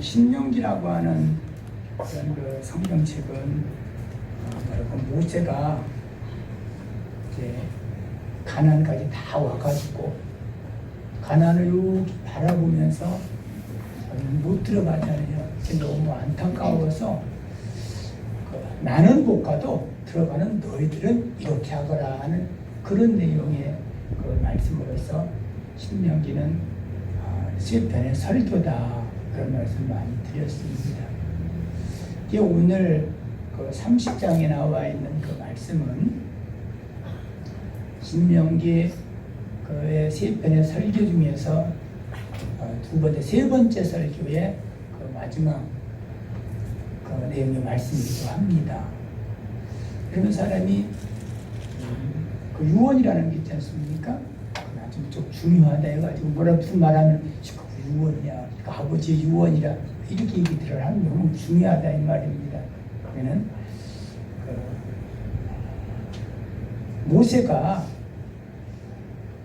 신명기라고 하는 그런 그 성경책은 모세가 이제 가나안까지 다 와가지고 가나안을 이렇게 바라보면서 못 들어가잖아요. 너무 안타까워서 나는 못 가도 들어가는 너희들은 이렇게 하거라 하는 그런 내용의 그 말씀으로서 신명기는 시편의 설교다 그런 말씀 많이 드렸습니다. 이게 오늘 그 30장에 나와 있는 그 말씀은 신명기 그의 시편의 설교 중에서 세 번째 설교의 그 마지막 그 내용의 말씀이기도 합니다. 그러면 사람이 그 유언이라는 게 있지 않습니까? 좀 중요하다 해가지고 무슨 말하면 그 유언이야, 그 아버지의 유언이라 이렇게 얘기들을 하면 너무 중요하다 이 말입니다. 그러면은 모세가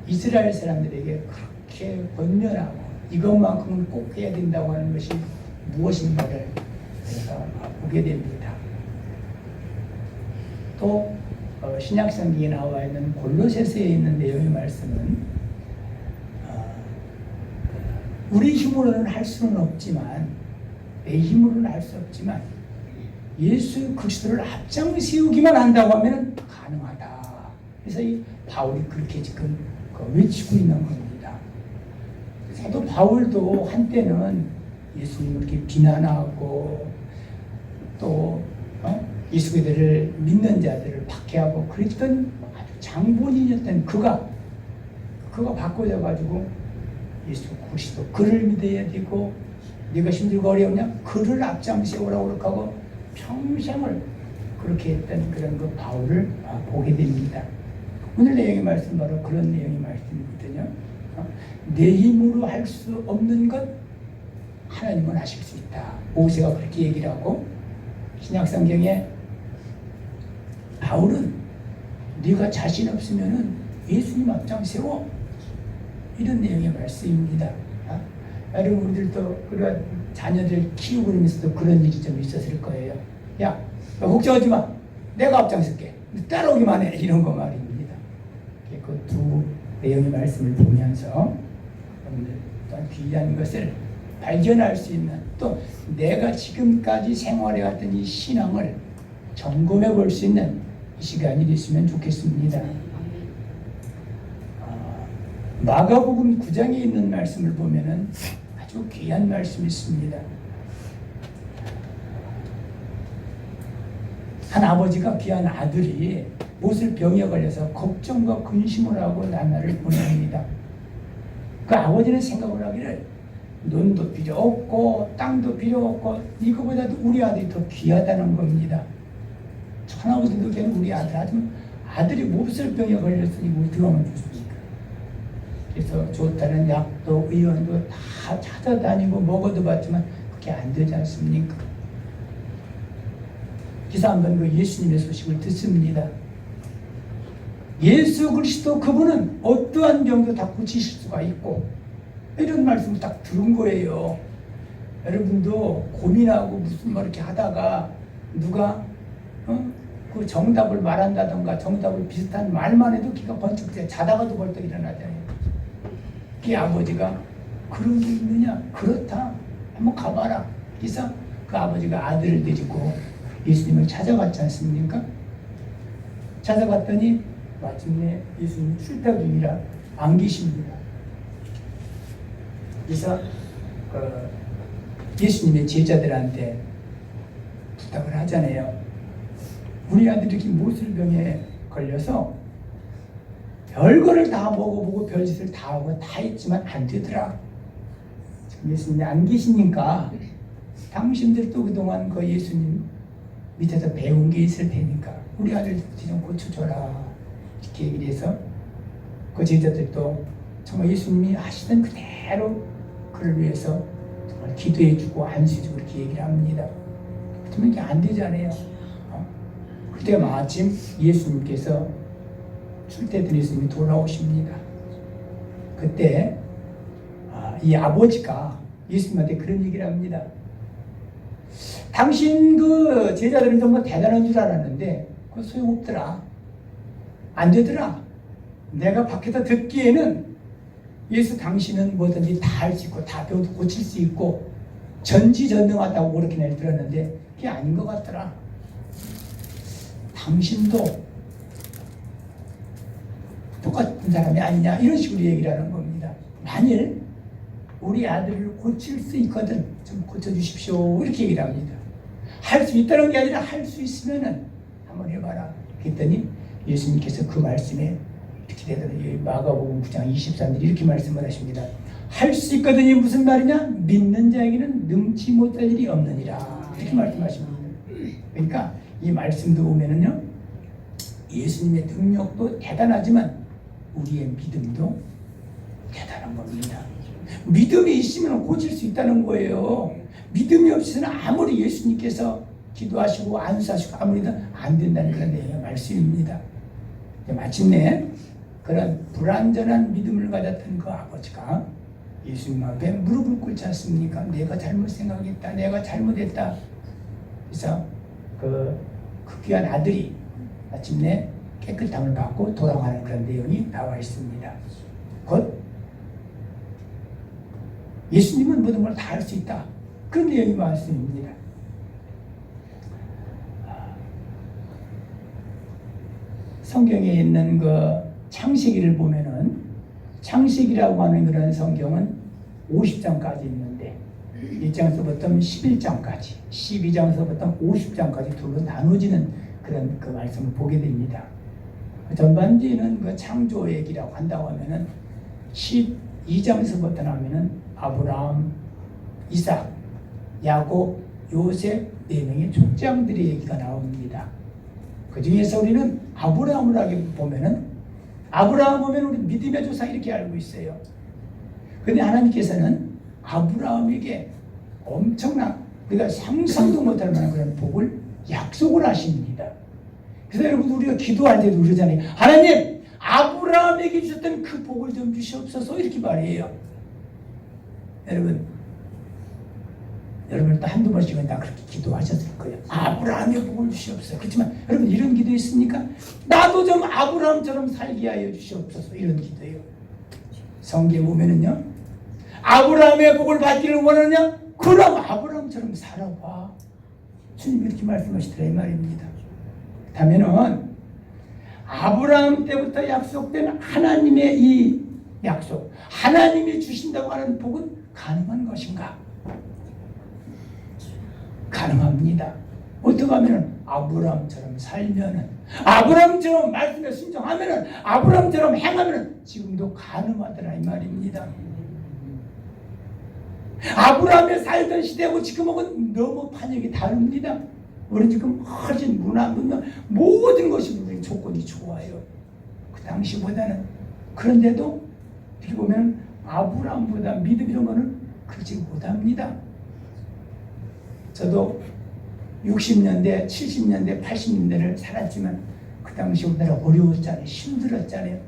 이스라엘 사람들에게 그렇게 권면하고 이것만큼은 꼭 해야 된다고 하는 것이 무엇인가를 우리가 보게 됩니다. 또 신약 성경에 나와 있는 골로새서에 있는 내용의 말씀은 우리 힘으로는 할 수는 없지만 내 힘으로는 할 수 없지만 예수 그리스도를 앞장 세우기만 한다고 하면 가능하다. 그래서 이 바울이 그렇게 지금 외치고 있는 겁니다. 사도 바울도 한때는 예수님을 이렇게 비난하고 또 예수 그리스도를 믿는 자들을 박해하고 그랬던 아주 장본인이었던 그가 바꿔져 가지고 예수 그리스도 그를 믿어야 되고 네가 힘들고 어려우냐 그를 앞장 세우라고 그렇게 하고 평생을 그렇게 했던 그런 그 바울을 보게 됩니다. 오늘 내용의 말씀 바로 그런 내용의 말씀이거든요. 내 힘으로 할 수 없는 것 하나님은 하실 수 있다. 모세가 그렇게 얘기를 하고 신약 성경에 바울은 네가 자신 없으면은 예수님 앞장 세워 이런 내용의 말씀입니다. 여러분 우리들도 그런 자녀들 키우고 그러면서도 그런 일이 좀 있었을 거예요. 야, 너 걱정하지 마. 내가 앞장설게. 따라오기만 해. 이런 거 말입니다. 그 두 내용의 말씀을 보면서 여러분들 또한 귀한 것을 발견할 수 있는 또 내가 지금까지 생활해왔던 이 신앙을 점검해 볼 수 있는 이 시간이 됐으면 좋겠습니다. 마가복음 9장에 있는 말씀을 보면은 아주 귀한 말씀이 있습니다. 한 아버지가 귀한 아들이 못을 병에 걸려서 걱정과 근심을 하고 나날을 보냅니다. 그 아버지는 생각을 하기를 논도 필요 없고 땅도 필요 없고 이거보다도 우리 아들이 더 귀하다는 겁니다. 천하보다도 걔는 우리 아들 하지만 아들이 못을 병에 걸렸으니 어떻게 하면 좋습니까? 그래서 좋다는 약도 의원도 다 찾아다니고 먹어도 봤지만 그게 안 되지 않습니까? 그래서 한번 그 예수님의 소식을 듣습니다. 예수 그리스도 그분은 어떠한 병도 다 고치실 수가 있고 이런 말씀을 딱 들은 거예요. 여러분도 고민하고 무슨 말 이렇게 하다가 누가 그 정답을 말한다던가 정답을 비슷한 말만 해도 기가 번쩍 자다가도 벌떡 일어나잖아요. 그 아버지가 그런 게 있느냐? 그렇다. 한번 가봐라. 그래서 그 아버지가 아들을 데리고 예수님을 찾아갔지 않습니까? 찾아갔더니 마침내 예수님 출타 중이라 안 계십니다. 그래서 예수님의 제자들한테 부탁을 하잖아요. 우리 아들이 이렇게 모슬병에 걸려서 별거를 다 먹어보고 별짓을 다 하고 다 했지만 안 되더라. 예수님이 안 계시니까 당신들도 그동안 그 예수님 밑에서 배운 게 있을 테니까 우리 아들 좀 고쳐줘라. 이렇게 얘기를 해서 그 제자들도 정말 예수님이 하시던 그대로 그를 위해서 정말 기도해주고 안수해주고 그렇게 얘기를 합니다. 그러면 이게 안 되잖아요. 그때 마침 예수님께서 출퇴근 예수님이 돌아오십니다. 그때 이 아버지가 예수님한테 그런 얘기를 합니다. 당신 그 제자들은 정말 대단한 줄 알았는데 그거 소용없더라. 안 되더라. 내가 밖에서 듣기에는 예수 당신은 뭐든지 다 할 수 있고 다 배워도 고칠 수 있고 전지전능하다고 그렇게 날 들었는데 그게 아닌 것 같더라. 당신도 똑같은 사람이 아니냐 이런 식으로 얘기를 하는 겁니다. 만일 우리 아들을 고칠 수 있거든 좀 고쳐주십시오 이렇게 얘기를 합니다. 할 수 있다는 게 아니라 할 수 있으면은 한번 해봐라. 그랬더니 예수님께서 그 말씀에 이렇게 되더라고요. 마가복음 9장 23절 이렇게 말씀을 하십니다. 할 수 있거든이 무슨 말이냐? 믿는 자에게는 능치 못할 일이 없느니라 이렇게 말씀하십니다. 그러니까 이 말씀도 보면은요 예수님의 능력도 대단하지만 우리의 믿음도 대단한 겁니다. 믿음이 있으면 고칠 수 있다는 거예요. 믿음이 없이는 아무리 예수님께서 기도하시고 안수하시고 아무리 안 된다는 그런 내용의 말씀입니다. 마침내 그런 불완전한 믿음을 가졌던 그 아버지가 예수님 앞에 무릎을 꿇지 않습니까? 내가 잘못 생각했다. 내가 잘못했다. 그래서 그 귀한 아들이 마침내 깨끗함을 받고 돌아가는 그런 내용이 나와 있습니다. 곧 예수님은 모든 걸 다 할 수 있다. 그런 내용이 말씀입니다. 성경에 있는 그 창세기를 보면은 창세기라고 하는 그런 성경은 50장까지 있는데 1장서부터 11장까지 12장서부터 50장까지 둘로 나눠지는 그런 그 말씀을 보게 됩니다. 전반기는 그 창조 얘기라고 한다고 하면은 12장서부터 나오면은 아브라함, 이삭, 야곱, 요셉 4명의 족장들의 얘기가 나옵니다. 그 중에서 우리는 아브라함을 하게 보면은 아브라함 보면 우리 믿음의 조상 이렇게 알고 있어요. 그런데 하나님께서는 아브라함에게 엄청난 우리가 상상도 못할 만한 그런 복을 약속을 하십니다. 그래서 여러분 우리가 기도할 때도 그러잖아요. 하나님 아브라함에게 주셨던 그 복을 좀 주시옵소서 이렇게 말해요. 여러분 또 한두 번씩은 다 그렇게 기도하셨을 거예요. 아브라함의 복을 주시옵소서. 그렇지만 여러분 이런 기도 있습니까? 나도 좀 아브라함처럼 살게 하여 주시옵소서 이런 기도예요. 성경에 보면은요 아브라함의 복을 받기를 원하느냐? 그럼 아브라함처럼 살아봐. 주님이 이렇게 말씀하시더라 이 말입니다. 그렇다면은 아브라함 때부터 약속된 하나님의 이 약속, 하나님이 주신다고 하는 복은 가능한 것인가? 가능합니다. 어떻게 하면은 아브라함처럼 살면은, 아브라함처럼 말씀에 순종하면은, 아브라함처럼 행하면은 지금도 가능하더라 이 말입니다. 아브라함이 살던 시대하고 지금하고는 너무 판역이 다릅니다. 우리 지금 훨씬 문화, 모든 것이 우리 조건이 좋아요. 그 당시보다는. 그런데도 이렇게 보면 아브라함보다 믿음 이런 거는 그렇지 못합니다. 저도 60년대, 70년대, 80년대를 살았지만 그 당시보다 어려웠잖아요. 힘들었잖아요.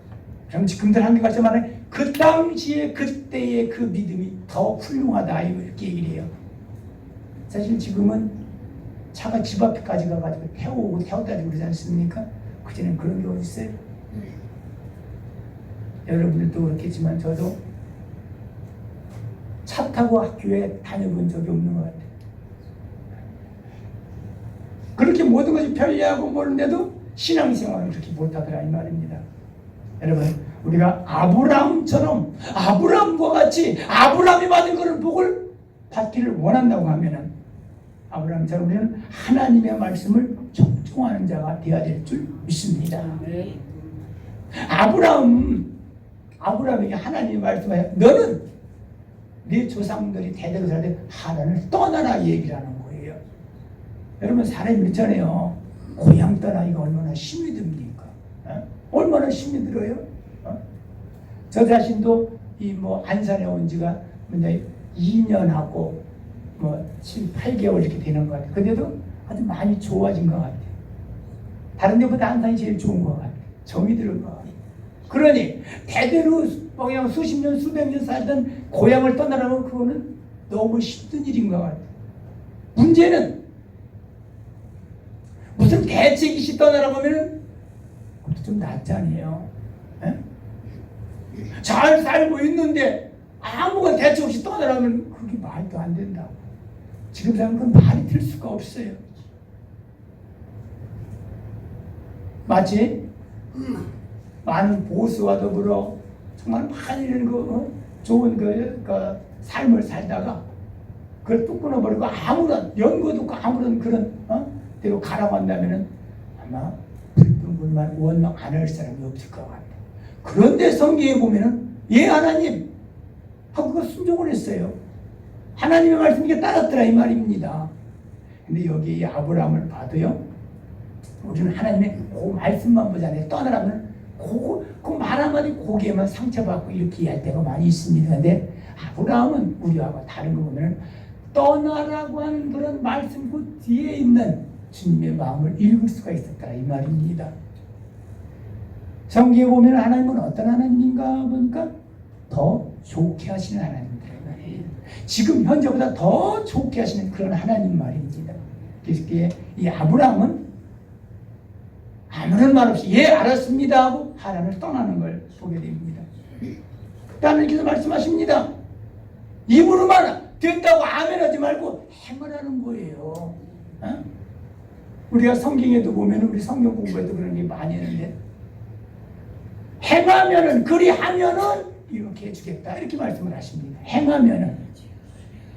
그럼 지금들 한결같이 말해 그 당시에 그때의 그 믿음이 더 훌륭하다 이렇게 얘기를 해요. 사실 지금은 차가 집 앞에까지 가가지고 태우고 태웠다 그러지 않습니까? 그전엔 그런 게 어디 있어요? 여러분들도 그렇겠지만 저도 차 타고 학교에 다녀본 적이 없는 것 같아요. 그렇게 모든 것이 편리하고 모르는데도 신앙생활은 그렇게 못하더라 이 말입니다. 여러분 우리가 아브라함처럼 아브라함과 같이 아브라함이 받은 그런 복을 받기를 원한다고 하면은 아브라함처럼 우리는 하나님의 말씀을 적종하는 자가 되어야 될 줄 믿습니다. 아브라함에게 하나님의 말씀을 너는 네 조상들이 대대로 살때 하나님을 떠나라 얘기를 하는 거예요. 여러분 사람이 있잖아요. 고향 떠나기가 얼마나 힘이 듭니까? 얼마나 힘이 들어요? 저 자신도 이 안산에 온 지가 2년하고 7, 8개월 이렇게 되는 것 같아요. 근데도 아주 많이 좋아진 것 같아요. 다른 데보다 안산이 제일 좋은 것 같아요. 정이 들은 것 같아요. 그러니 대대로 그냥 수십 년, 수백 년 살던 고향을 떠나라면 그거는 너무 힘든 일인 것 같아요. 문제는 무슨 대책이시 떠나라고 하면은 그것도 좀 낫잖아요. 에? 잘 살고 있는데 아무런 대책 없이 떠나라면 그게 말도 안 된다고. 지금 사람은 그건 말이 될 수가 없어요. 마치 많은 보수와 더불어 정말 많은 좋은 삶을 살다가 그걸 뚝 끊어버리고 아무런 연고도 없고 아무런 그런 대로 가라고 한다면은 아마 불평불만 원망 안 할 사람이 없을 것 같아요. 그런데 성경에 보면은 예 하나님 하고 그 순종을 했어요. 하나님의 말씀에 따랐더라 이 말입니다. 근데 여기 이 아브라함을 봐도요, 우리는 하나님의 그 말씀만 보잖아요. 떠나라면 그 말 한마디 고개에만 상처받고 이렇게 이해할 때가 많이 있습니다. 근데 아브라함은 우리하고 다른 거 보면 떠나라고 하는 그런 말씀 그 뒤에 있는 주님의 마음을 읽을 수가 있었다 이 말입니다. 성경에 보면 하나님은 어떤 하나님인가 보니까 더 좋게 하시는 하나님이다. 지금 현재보다 더 좋게 하시는 그런 하나님 말입니다. 그래서 이 아브라함은 아무런 말 없이 예 알았습니다 하고 하란을 떠나는 걸 보게 됩니다. 하나님께서 말씀하십니다. 입으로만 됐다고 아멘하지 말고 행을 하는 거예요. 어? 우리가 성경에도 보면 우리 성경 공부에도 그런 게 많이 있는데 행하면은 그리하면은 이렇게 해주겠다 이렇게 말씀을 하십니다. 행하면은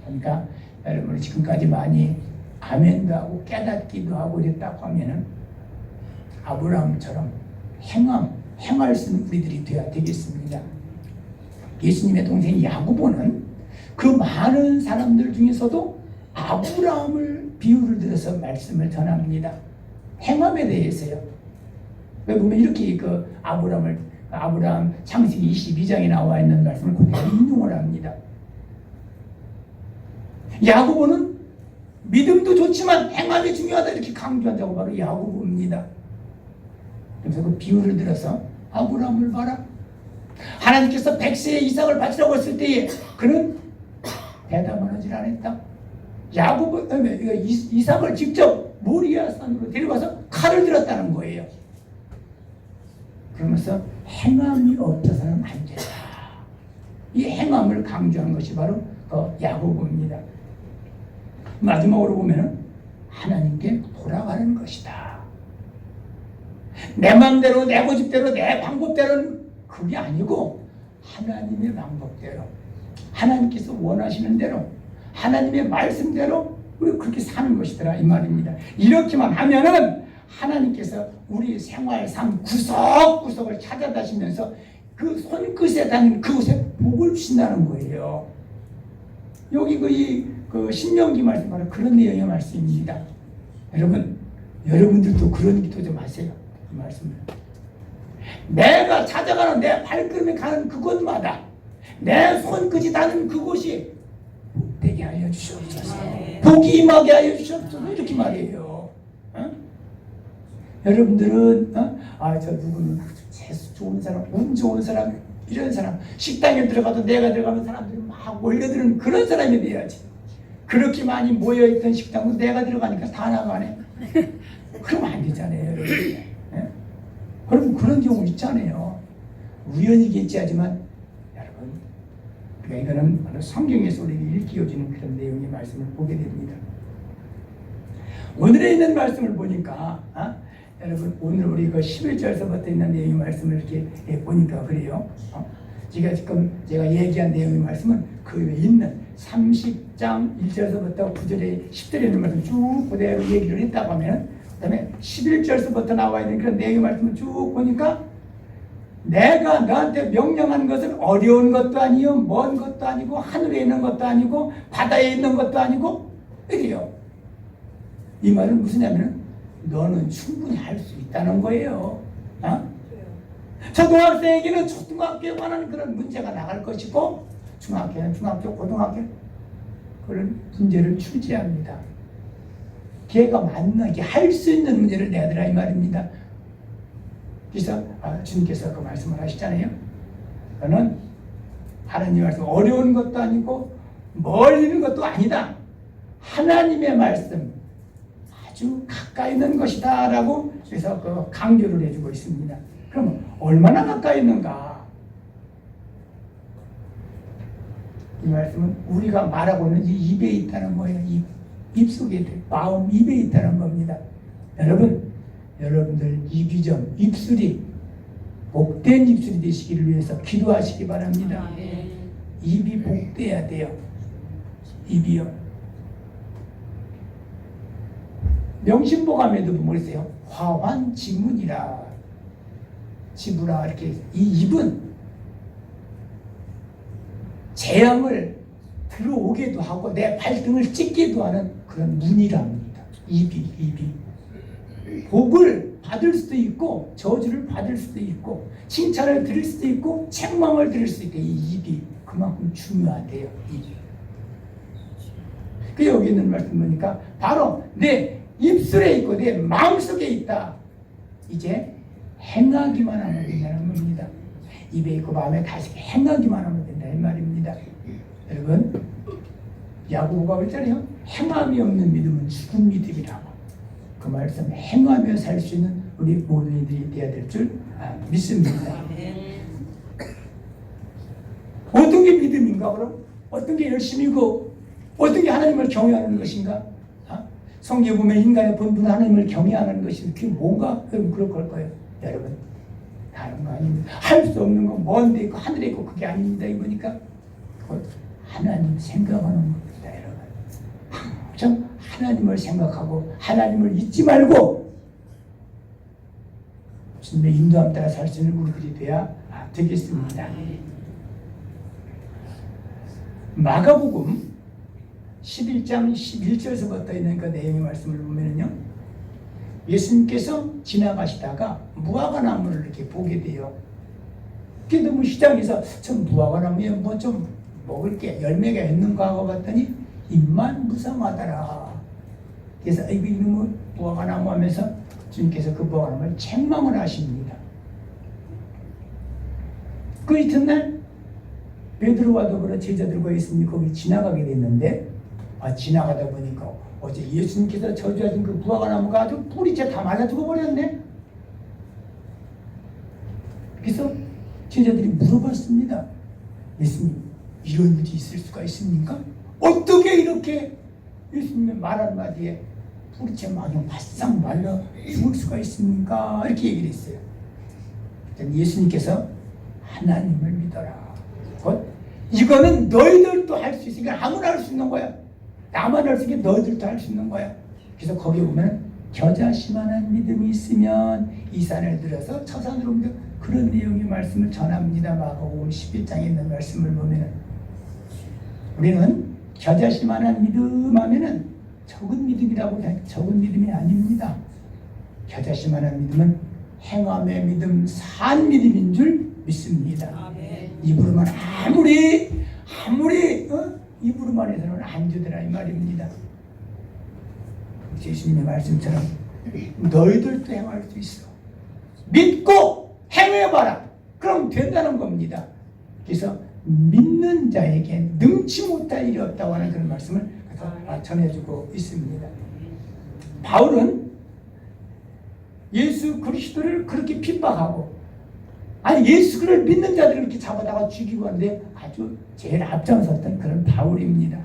그러니까 여러분 지금까지 많이 아멘도 하고 깨닫기도 하고 이랬다고 하면은 아브라함처럼 행할 수 있는 우리들이 되어야 되겠습니다. 예수님의 동생 야고보는 그 많은 사람들 중에서도 아브라함을 비유를 들어서 말씀을 전합니다. 행함에 대해서요. 보면 이렇게 아브라함 창세기 22장에 나와 있는 말씀을 그대로 인용을 합니다. 야고보는 믿음도 좋지만 행함이 중요하다 이렇게 강조한다고 바로 야고보입니다. 그래서 그 비유를 들어서 아브라함을 봐라. 하나님께서 100세의 이삭을 바치라고 했을 때에 그는 대답을 하지 않았다. 이삭을 직접 모리아 산으로 데려가서 칼을 들었다는 거예요. 그러면서 행함이 없어서는 안 된다. 이 행함을 강조한 것이 바로 야고보입니다. 마지막으로 보면은 하나님께 돌아가는 것이다. 내 마음대로 내 고집대로 내 방법대로는 그게 아니고 하나님의 방법대로 하나님께서 원하시는 대로 하나님의 말씀대로 우리 그렇게 사는 것이더라 이 말입니다. 이렇게만 하면은 하나님께서 우리 생활 삶 구석구석을 찾아다시면서 그 손끝에 닿는 그곳에 복을 주신다는 거예요. 여기 그 신명기 말씀 바로 그런 내용의 말씀입니다. 여러분들도 그런 기도 좀 하세요. 그 말씀을. 내가 찾아가는 내 발걸음이 가는 그곳마다 내 손끝이 닿는 그곳이 복되게 하여 주시옵소서. 복이 임하게 하여 주시옵소서. 이렇게 말이에요. 어? 여러분들은 저 누구는 재수 좋은 사람, 운 좋은 사람, 이런 사람 식당에 들어가도 내가 들어가면 사람들이 막 몰려드는 그런 사람이 돼야지. 그렇게 많이 모여있던 식당도 내가 들어가니까 다 나가네. 그러면 안 되잖아요. 여러분. 네? 여러분 그런 경우 있잖아요. 우연이겠지 하지만 여러분 그러니까 이거는 바로 성경에서 우리에게 일깨워주는 그런 내용의 말씀을 보게 됩니다. 오늘에 있는 말씀을 보니까 여러분 오늘 우리 그 11절서부터 있는 내용의 말씀을 이렇게 보니까 그래요. 제가 얘기한 내용의 말씀은 그 위에 있는 30장 1절서부터 9절에 10절에 있는 말씀 쭉 그대로 얘기를 했다고 하면 그 다음에 11절서부터 나와 있는 그런 내용의 말씀을 쭉 보니까 내가 너한테 명령한 것은 어려운 것도 아니요 먼 것도 아니고 하늘에 있는 것도 아니고 바다에 있는 것도 아니고 이래요. 이 말은 무슨 냐면은 너는 충분히 할 수 있다는 거예요. 초등학생에게는 초등학교에 관한 그런 문제가 나갈 것이고 중학교는 중학교, 고등학교 그런 문제를 출제합니다. 걔가 만나게 할 수 있는 문제를 내더라 이 말입니다. 그래서 주님께서 그 말씀을 하시잖아요. 너는 하나님 말씀 어려운 것도 아니고 멀리 있는 것도 아니다. 하나님의 말씀 아주 가까이 있는 것이다 라고 그래서 그 강조를 해주고 있습니다. 그럼 얼마나 가까이 있는가? 이 말씀은 우리가 말하고 있는 이 입에 있다는 거예요. 입속에, 마음 입에 있다는 겁니다. 여러분들 입이 좀 입술이 복된 입술이 되시기를 위해서 기도하시기 바랍니다. 입이 복돼야 돼요. 입이요. 명심보감에도 보면 있어요. 화환지문이라 지부라 이렇게 이 입은 재앙을 들어오게도 하고 내 발등을 찍기도 하는 그런 문이랍니다. 입이 복을 받을 수도 있고 저주를 받을 수도 있고 칭찬을 들을 수도 있고 책망을 들을 수도 있고 이 입이 그만큼 중요하대요. 입이. 그 여기 있는 말씀 보니까 바로 내 입술에 있고 내 마음속에 있다. 이제 행하기만 하면 된다는 겁니다. 입에 있고 마음에 다시 행하기만 하면 된다 이 말입니다. 여러분 야고보가 그랬잖아요. 행함이 없는 믿음은 죽은 믿음이라고. 그 말씀 행하며 살 수 있는 우리 모두들이 되어야 될 줄 믿습니다. 어떤 게 믿음인가 그럼? 어떤 게 열심이고 어떤 게 하나님을 경외하는 것인가? 성경에 보면 인간의 본분은 하나님을 경외하는 것이 그게 뭔가? 여러분 그럴 걸 거예요. 여러분 다른 거 아닙니다. 할 수 없는 건 먼 데 있고 하늘에 있고 그게 아닙니다. 이거니까 하나님 생각하는 겁니다. 여러분 항상 하나님을 생각하고 하나님을 잊지 말고 주님의 인도함 따라 살 수 있는 우리들이 돼야 되겠습니다. 마가복음 11장 11절에서부터 있는 그 내용의 말씀을 보면요, 예수님께서 지나가시다가 무화과나무를 이렇게 보게 돼요. 그게 너무 시장에서 저 무화과나무에 뭐 좀 먹을 게 열매가 있는가 하고 봤더니 입만 무성하더라. 그래서 이거 이놈의 무화과나무 하면서 주님께서 그 무화과나무를 책망을 하십니다. 그 이튿날 베드로와 더불어 제자들과 예수님이 거기 지나가게 됐는데 지나가다 보니까 어제 예수님께서 저주하신 그 무화과나무가 아주 뿌리째 다 말라 죽어버렸네. 그래서 제자들이 물어봤습니다. 예수님, 이런 일이 있을 수가 있습니까? 어떻게 이렇게 예수님의 말 한마디에 뿌리째 막 바싹 말라 죽을 수가 있습니까? 이렇게 얘기를 했어요. 예수님께서 하나님을 믿어라. 이거는 너희들도 할 수 있으니까 아무나 할 수 있는 거야. 나만 할 수 있으니까 너희들도 할 수 있는 거야. 그래서 거기에 보면 겨자씨만한 믿음이 있으면 이 산을 들어서 저 산으로 옮겨, 그런 내용의 말씀을 전합니다. 마가복음 11장에 있는 말씀을 보면은 우리는 겨자씨만한 믿음 하면은 적은 믿음이라고 해요. 적은 믿음이 아닙니다. 겨자씨만한 믿음은 행함의 믿음, 산 믿음인 줄 믿습니다. 입으로만 아무리 입으로만 해서는 안 되더라 이 말입니다. 예수님의 말씀처럼 너희들도 행할 수 있어. 믿고 행해봐라. 그럼 된다는 겁니다. 그래서 믿는 자에게 능치 못할 일이 없다고 하는 그런 말씀을 전해주고 있습니다. 바울은 예수 그리스도를 그렇게 핍박하고 예수를 믿는 자들을 이렇게 잡아다가 죽이고 하는데 아주 제일 앞장섰던 그런 바울입니다.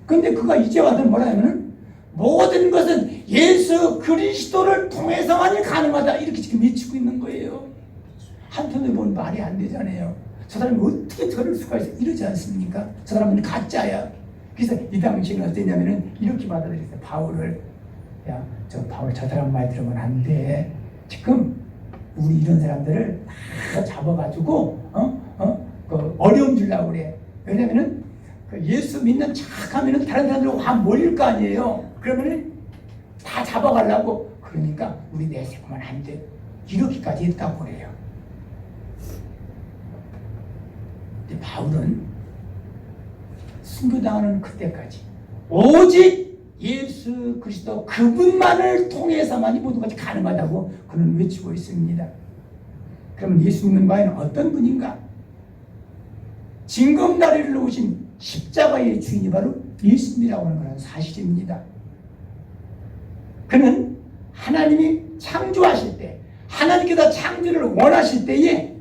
그런데 그가 이제 와서 뭐라 하면은 모든 것은 예수 그리스도를 통해서만이 가능하다 이렇게 지금 외치고 있는 거예요. 한편으로 보면 말이 안 되잖아요. 저 사람이 어떻게 저럴 수가 있어 이러지 않습니까? 저 사람은 가짜야. 그래서 이 당시에는 어땠냐면은 이렇게 받아들였어요. 바울을 저 바울 저 사람 말 들으면 안 돼. 지금 우리 이런 사람들을 다 잡아가지고 어려움 주려고 그래. 왜냐면은 그 예수 믿는 척하면은 다른 사람들 확 몰릴 거 아니에요. 그러면은 다 잡아가려고. 그러니까 우리 내세우면 안 돼. 이렇게까지 했다고 그래요. 근데 바울은 순교당하는 그때까지 오직 예수 그리스도 그분만을 통해서만이 모든 것이 가능하다고 그는 외치고 있습니다. 그러면 예수님은 과연 어떤 분인가? 징검다리를 놓으신 십자가의 주인이 바로 예수님이라고 하는 것은 사실입니다. 그는 하나님이 창조하실 때, 하나님께서 창조를 원하실 때에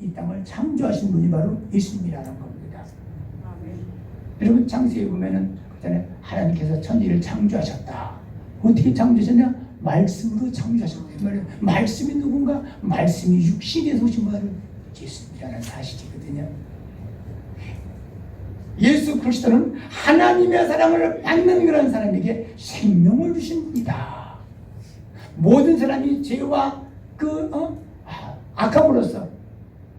이 땅을 창조하신 분이 바로 예수님이라는 겁니다. 여러분 창세기에 보면은 그전에 하나님께서 천지를 창조하셨다. 어떻게 창조하셨냐? 말씀으로 창조하셨다. 이 말이에요. 말씀이 누군가? 말씀이 육신에서 오신 바로 예수님이라는 사실이거든요. 예수 그리스도는 하나님의 사랑을 받는 그런 사람에게 생명을 주신 분이다. 모든 사람이 죄와 악함으로써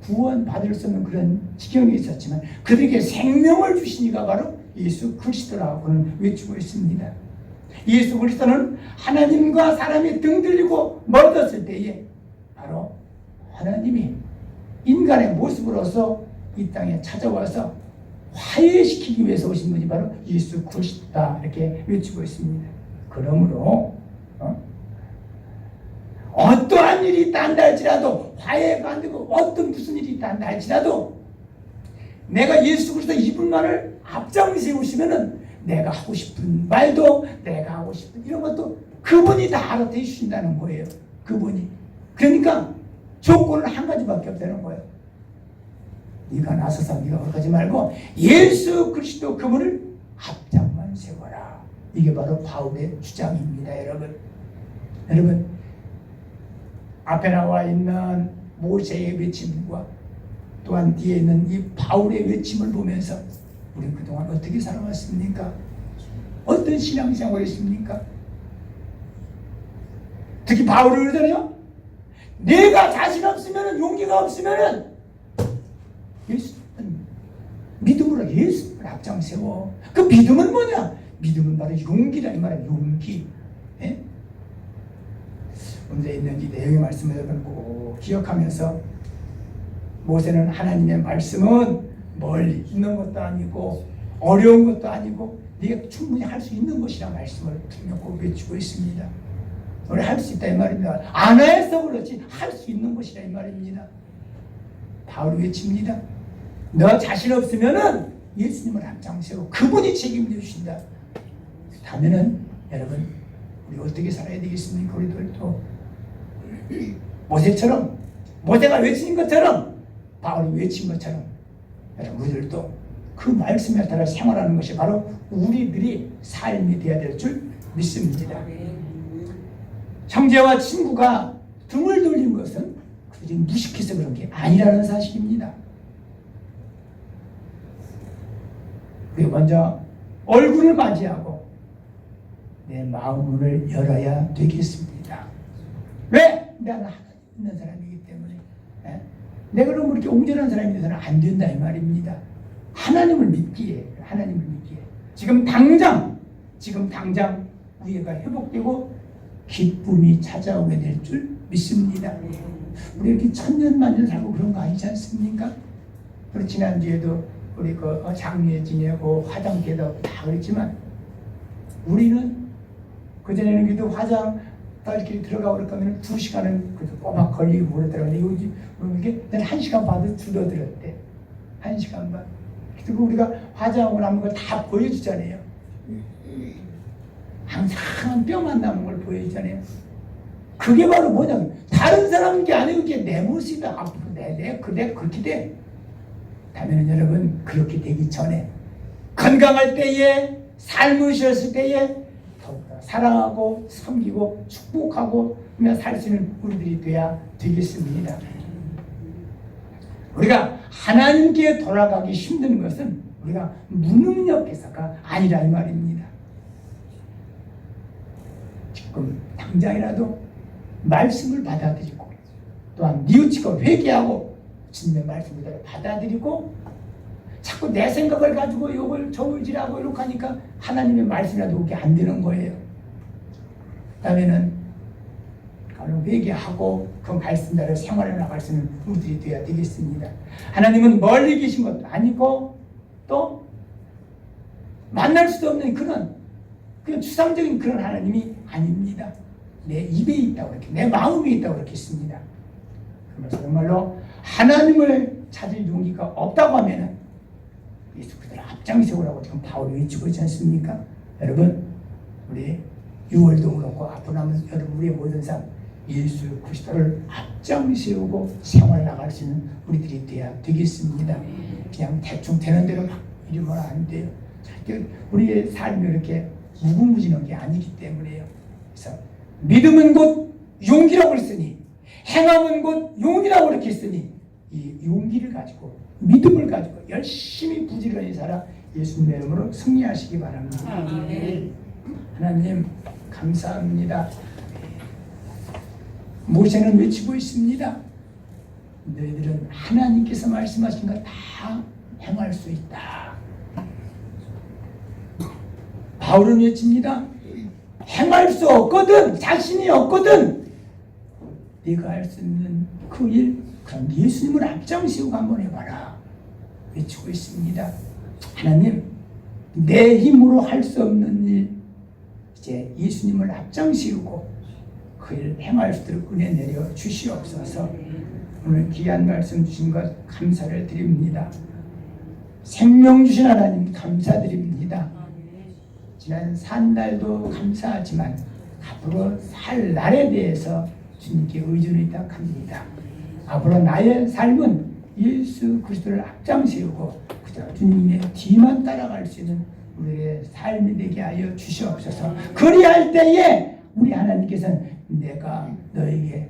구원받을 수 없는 그런 지경이 있었지만 그들에게 생명을 주신 이가 바로 예수 그리스도라고 그는 외치고 있습니다. 예수 그리스도는 하나님과 사람이 등들리고 멀어졌을 때에 바로 하나님이 인간의 모습으로서 이 땅에 찾아와서 화해시키기 위해서 오신 분이 바로 예수 그리스도다 이렇게 외치고 있습니다. 그러므로 어떠한 일이 있다 한다 할지라도 화해가 안 되고 어떤 무슨 일이 있다 한다 할지라도 내가 예수 그리스도 이분만을 앞장을 세우시면은 내가 하고 싶은 말도 내가 하고 싶은 이런 것도 그분이 다 알아서 해주신다는 거예요. 그분이. 그러니까 조건은 한 가지밖에 없다는 거예요. 네가 나서서 네가 그렇게 말고 예수 그리스도 그분을 앞장만 세워라. 이게 바로 바울의 주장입니다. 여러분 앞에 나와 있는 모세의 외침과 또한 뒤에 있는 이 바울의 외침을 보면서 우리 그동안 어떻게 살아왔습니까? 어떤 신앙생활을 했습니까? 특히 바울을 그러잖아요. 내가 자신 없으면 용기가 없으면 믿음으로 예수를 앞장세워. 그 믿음은 뭐냐? 믿음은 바로 용기다 이 말이야. 용기. 예? 언제 있는지 내용의 말씀을 여러분 꼭 기억하면서 모세는 하나님의 말씀은 멀리 있는 것도 아니고 어려운 것도 아니고 네가 충분히 할 수 있는 것이라 말씀을 분명 꼭 외치고 있습니다. 우리 할 수 있다 이 말입니다. 안 해서 그렇지 할 수 있는 것이라 이 말입니다. 바울이 외칩니다. 너 자신 없으면은 예수님을 앞장세우고 그분이 책임져 주신다. 그렇다면은 여러분 우리 어떻게 살아야 되겠습니까? 우리들도 모세처럼 모세가 외친 것처럼 바울이 외친 것처럼 여러분 우리들도 그 말씀에 따라 생활하는 것이 바로 우리들이 삶이 되어야 될 줄 믿습니다. 형제와 친구가 등을 돌린 것은 그들이 무식해서 그런 게 아니라는 사실입니다. 그리고 먼저 얼굴을 맞이하고 내 마음을 열어야 되겠습니다. 왜? 나는 하나님 있는 사람이기 때문에. 내가 그럼 그렇게 옹졸한 사람이 되서는 안 된다 이 말입니다. 하나님을 믿기에 지금 당장 우리가 회복되고 기쁨이 찾아오게 될 줄 믿습니다. 우리 이렇게 천년만년 살고 그런 거 아니지 않습니까? 우리 지난주에도 우리 장례 지내고 화장 때도 다 그랬지만 우리는 그전에는 그래도 화장 다 이렇게 들어가고 그러면 2시간은 그래도 꼬박 걸리고 그러더라고요. 요즘 이게 1시간 반도 줄어들었대. 1시간 반. 그리고 우리가 화장하고 남은 걸 다 보여주잖아요. 항상 뼈만 남은 걸 보여주잖아요. 그게 바로 뭐냐면 다른 사람 게 아니고 그게 내 모습이다. 앞으로 그래 그렇게 돼. 다음에는 여러분 그렇게 되기 전에 건강할 때에 삶을 쉬었을 때에 더욱더 사랑하고 섬기고 축복하고 살 수 있는 우리들이 돼야 되겠습니다. 우리가 하나님께 돌아가기 힘든 것은 우리가 무능력해서가 아니라 이 말입니다. 지금 당장이라도 말씀을 받아들이고 또한 뉘우치고 회개하고 주님의 말씀을 받아들이고 자꾸 내 생각을 가지고 이걸 저울질하고 이렇게 하니까 하나님의 말씀이라도 오게 안 되는 거예요. 그다음에는 회개하고 그 말씀대로 생활해 나갈 수 있는 우리들이 되어야 되겠습니다. 하나님은 멀리 계신 것도 아니고 또 만날 수도 없는 그런 추상적인 그런 하나님이 아닙니다. 내 입에 있다고 이렇게 내 마음에 있다고 이렇게 했습니다. 그러면서 정말로 하나님을 찾을 용기가 없다고 하면은 예수 그리스도를 앞장세우라고 지금 바울이 외치고 있지 않습니까? 여러분, 우리 6월도 그렇고 앞으로 남은 여러분 우리의 모든 삶 예수 그리스도를 앞장세우고 생활 나갈 수 있는 우리들이 돼야 되겠습니다. 그냥 대충 되는 대로 막 이러면 안 돼요. 절대 우리의 삶이 이렇게 무궁무진한 게 아니기 때문에요. 그래서 믿음은 곧 용기라고 했으니 행함은 곧 용이라고 이렇게 했으니 이 용기를 가지고 믿음을 가지고 열심히 부지런히 살아 예수님의 이름으로 승리하시기 바랍니다. 아멘. 하나님 감사합니다. 모세는 외치고 있습니다. 너희들은 하나님께서 말씀하신 것 다 행할 수 있다. 바울은 외칩니다. 행할 수 없거든, 자신이 없거든. 네가 할 수 있는 그 일, 그럼 예수님을 앞장세우고 한번 해봐라. 외치고 있습니다. 하나님, 내 힘으로 할 수 없는 일, 이제 예수님을 앞장세우고 그 일 행할 수 있도록 은혜 내려 주시옵소서. 오늘 귀한 말씀 주신 것 감사를 드립니다. 생명 주신 하나님 감사드립니다. 지난 산 날도 감사하지만 앞으로 살 날에 대해서 주님께 의존을 있다 합니다. 앞으로 나의 삶은 예수 그리스도를 앞장세우고 그저 주님의 뒤만 따라갈 수 있는 우리의 삶이 되게 하여 주시옵소서. 그리할 때에 우리 하나님께서는 내가 너에게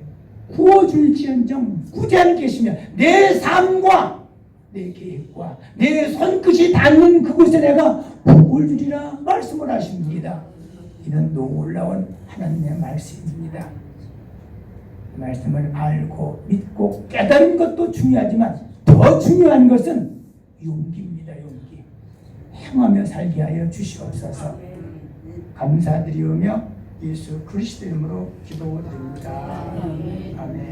구워줄지언정 굳이 안 계시며 내 삶과 내 계획과 내 손끝이 닿는 그곳에 내가 복을 주리라 말씀을 하십니다. 이는 놀라운 하나님의 말씀입니다. 말씀을 알고 믿고 깨달은 것도 중요하지만 더 중요한 것은 용기입니다. 용기. 행하며 살게 하여 주시옵소서. 감사드리오며 예수 그리스도 이름으로 기도드립니다. 아멘.